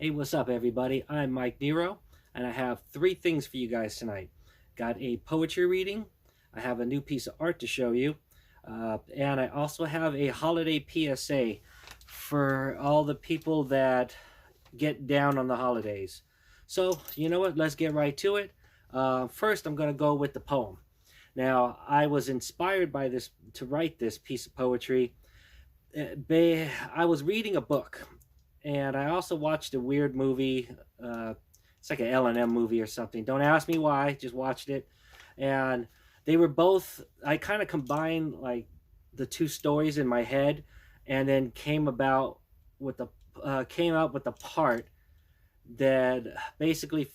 Hey, what's up, everybody? I'm Mike Nero, and I have three things for you guys tonight. Got a poetry reading, I have a new piece of art to show you, and I also have a holiday PSA for all the people that get down on the holidays. So, you know what? Let's get right to it. First, I'm going to go with the poem. Now, I was inspired by this to write this piece of poetry. I was reading a book, and I also watched a weird movie. It's like an L&M movie or something. Don't ask me why. Just watched it, and they were both. I kind of combined like the two stories in my head, and then came out with the part that basically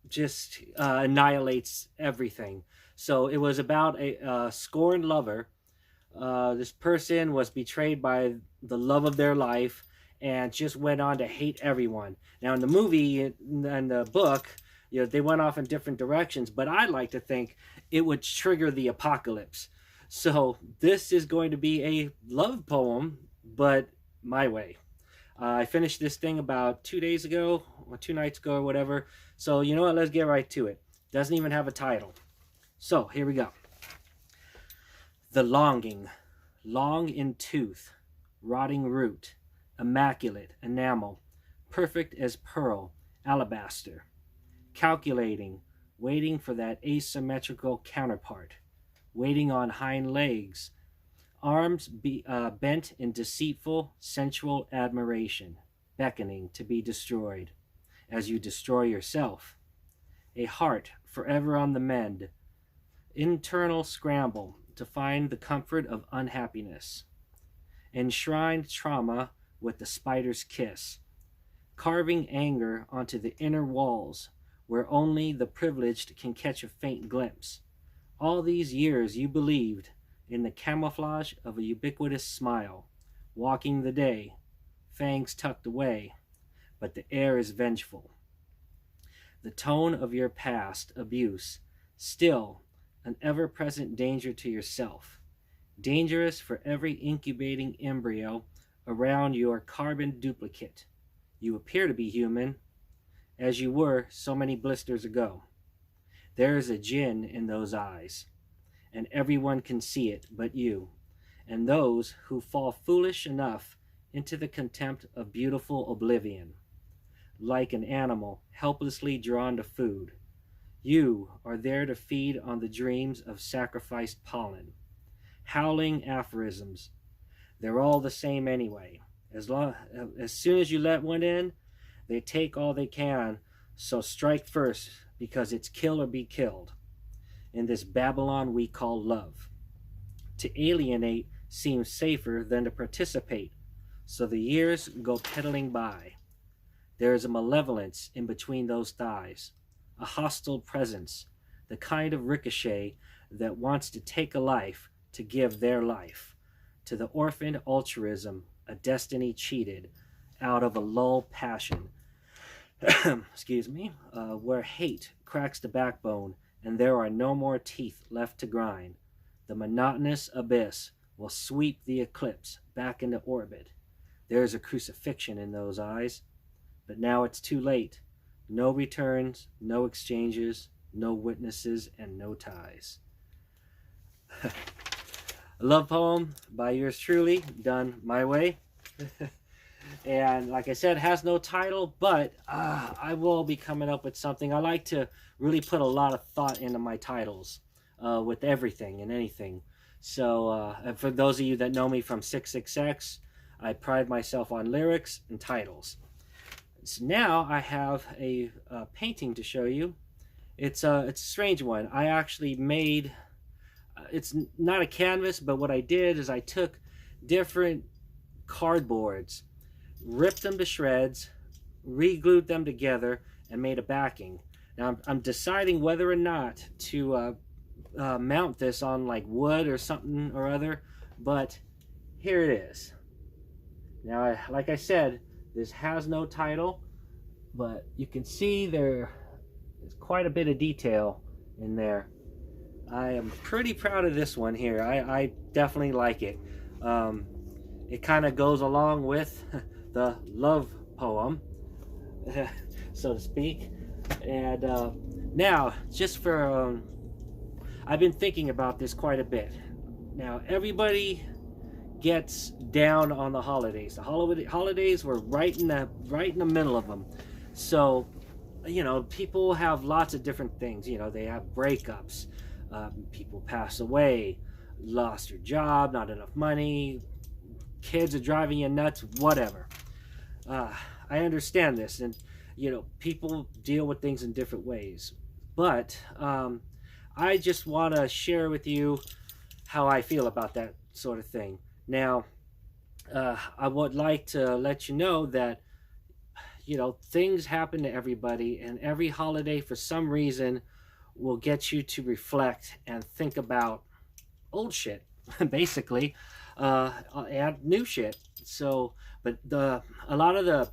just annihilates everything. So it was about a scorned lover. This person was betrayed by the love of their life and just went on to hate everyone. Now, in the movie and the book, they went off in different directions, but I like to think it would trigger the apocalypse. So this is going to be a love poem, but my way. I finished this thing about 2 days ago, or 2 nights ago, or whatever. So you know what? Let's get right to it. Doesn't even have a title. So here we go. The longing, long in tooth, rotting root, immaculate enamel, perfect as pearl, alabaster, calculating, waiting for that asymmetrical counterpart, waiting on hind legs, arms bent in deceitful, sensual admiration, beckoning to be destroyed, as you destroy yourself. A heart forever on the mend, internal scramble to find the comfort of unhappiness, enshrined trauma with the spider's kiss, carving anger onto the inner walls where only the privileged can catch a faint glimpse. All these years you believed in the camouflage of a ubiquitous smile, walking the day, fangs tucked away, but the air is vengeful. The tone of your past abuse, still an ever-present danger to yourself, dangerous for every incubating embryo around your carbon duplicate. You appear to be human, as you were so many blisters ago. There is a jinn in those eyes, and everyone can see it but you, and those who fall foolish enough into the contempt of beautiful oblivion. Like an animal helplessly drawn to food, you are there to feed on the dreams of sacrificed pollen. Howling aphorisms. They're all the same anyway. As soon as you let one in, they take all they can, so strike first, because it's kill or be killed. In this Babylon we call love. To alienate seems safer than to participate, so the years go pedaling by. There is a malevolence in between those thighs, a hostile presence, the kind of ricochet that wants to take a life to give their life, to the orphaned altruism, a destiny cheated out of a lull passion, excuse me, where hate cracks the backbone and there are no more teeth left to grind. The monotonous abyss will sweep the eclipse back into orbit. There is a crucifixion in those eyes, but now it's too late. No returns, no exchanges, no witnesses, and no ties. A love poem by yours truly, done my way. And like I said, has no title, but I will be coming up with something. I like to really put a lot of thought into my titles with everything and anything. So and for those of you that know me from 66X, I pride myself on lyrics and titles. So now I have a painting to show you. It's a strange one. I actually made, it's not a canvas, but what I did is I took different cardboards, ripped them to shreds, re-glued them together, and made a backing. Now I'm deciding whether or not to mount this on like wood or something or other, but here it is. Now, like I said, this has no title, but you can see there's quite a bit of detail in there. I am pretty proud of this one here. I definitely like it. It kind of goes along with the love poem, so to speak. And now, just for I've been thinking about this quite a bit. Now, everybody gets down on the holidays. The holidays were right in the middle of them. So, you know, people have lots of different things. You know, they have breakups, people pass away, lost your job, not enough money, kids are driving you nuts, whatever. I understand this, and you know, people deal with things in different ways. But I just want to share with you how I feel about that sort of thing. Now, I would like to let you know that, you know, things happen to everybody, and every holiday, for some reason, will get you to reflect and think about old shit, basically, and new shit. So, but a lot of the,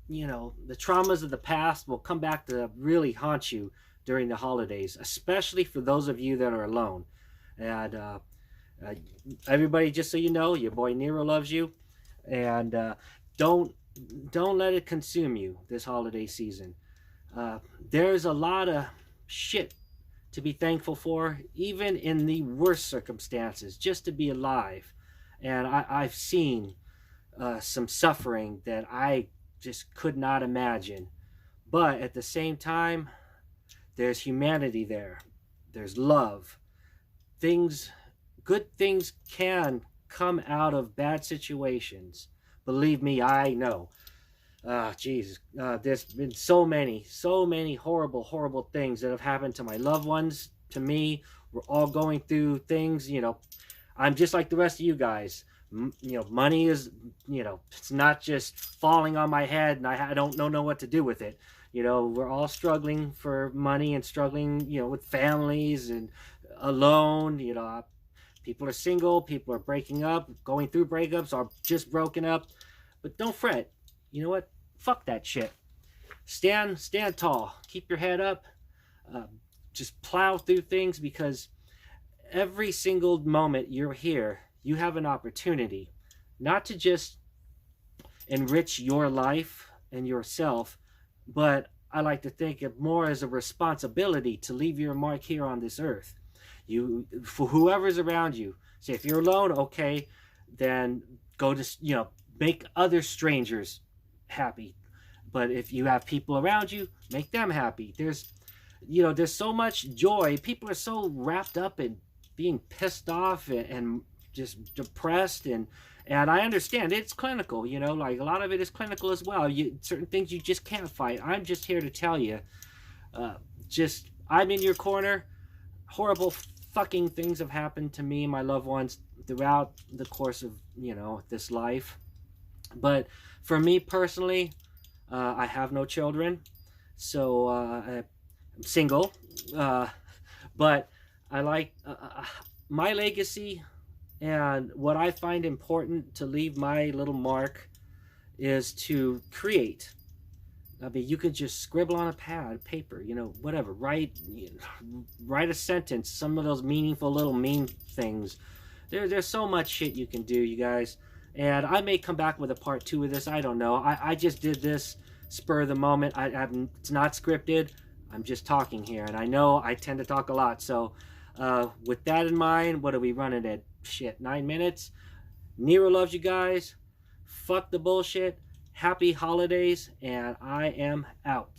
you know, the traumas of the past will come back to really haunt you during the holidays, especially for those of you that are alone. And everybody, just so you know, your boy Nero loves you, and don't let it consume you this holiday season. There's a lot of shit to be thankful for, even in the worst circumstances, just to be alive. And I've seen some suffering that I just could not imagine. But at the same time, there's humanity there. There's love. Good things can come out of bad situations. Believe me, I know. Jesus, there's been so many horrible things that have happened to my loved ones, to me. We're all going through things, you know. I'm just like the rest of you guys. You know, money is, you know, it's not just falling on my head and I don't know what to do with it. You know, we're all struggling for money and struggling, you know, with families and alone. You know, people are single, people are breaking up, going through breakups, or just broken up. But don't fret. You know what? Fuck that shit. Stand tall. Keep your head up. Just plow through things, because every single moment you're here, you have an opportunity not to just enrich your life and yourself, but I like to think of more as a responsibility to leave your mark here on this earth. You, for whoever's around you. Say, if you're alone, okay, then go to, you know, make other strangers happy. But if you have people around you, make them happy. There's, you know, there's so much joy. People are so wrapped up in being pissed off and just depressed, and I understand it's clinical, you know, like a lot of it is clinical as well. Certain things you just can't fight. I'm just here to tell you, I'm in your corner. Horrible fucking things have happened to me and my loved ones throughout the course of, you know, this life. But for me personally, I have no children, so I'm single, but I like my legacy, and what I find important to leave my little mark is to create. I mean, you can just scribble on a pad, paper, you know, whatever. Write a sentence, some of those meaningful little meme things. There's so much shit you can do, you guys. And I may come back with a part 2 of this. I don't know. I just did this spur of the moment. It's not scripted. I'm just talking here. And I know I tend to talk a lot. So with that in mind, what are we running at? Shit, 9 minutes? Nero loves you guys. Fuck the bullshit. Happy holidays. And I am out.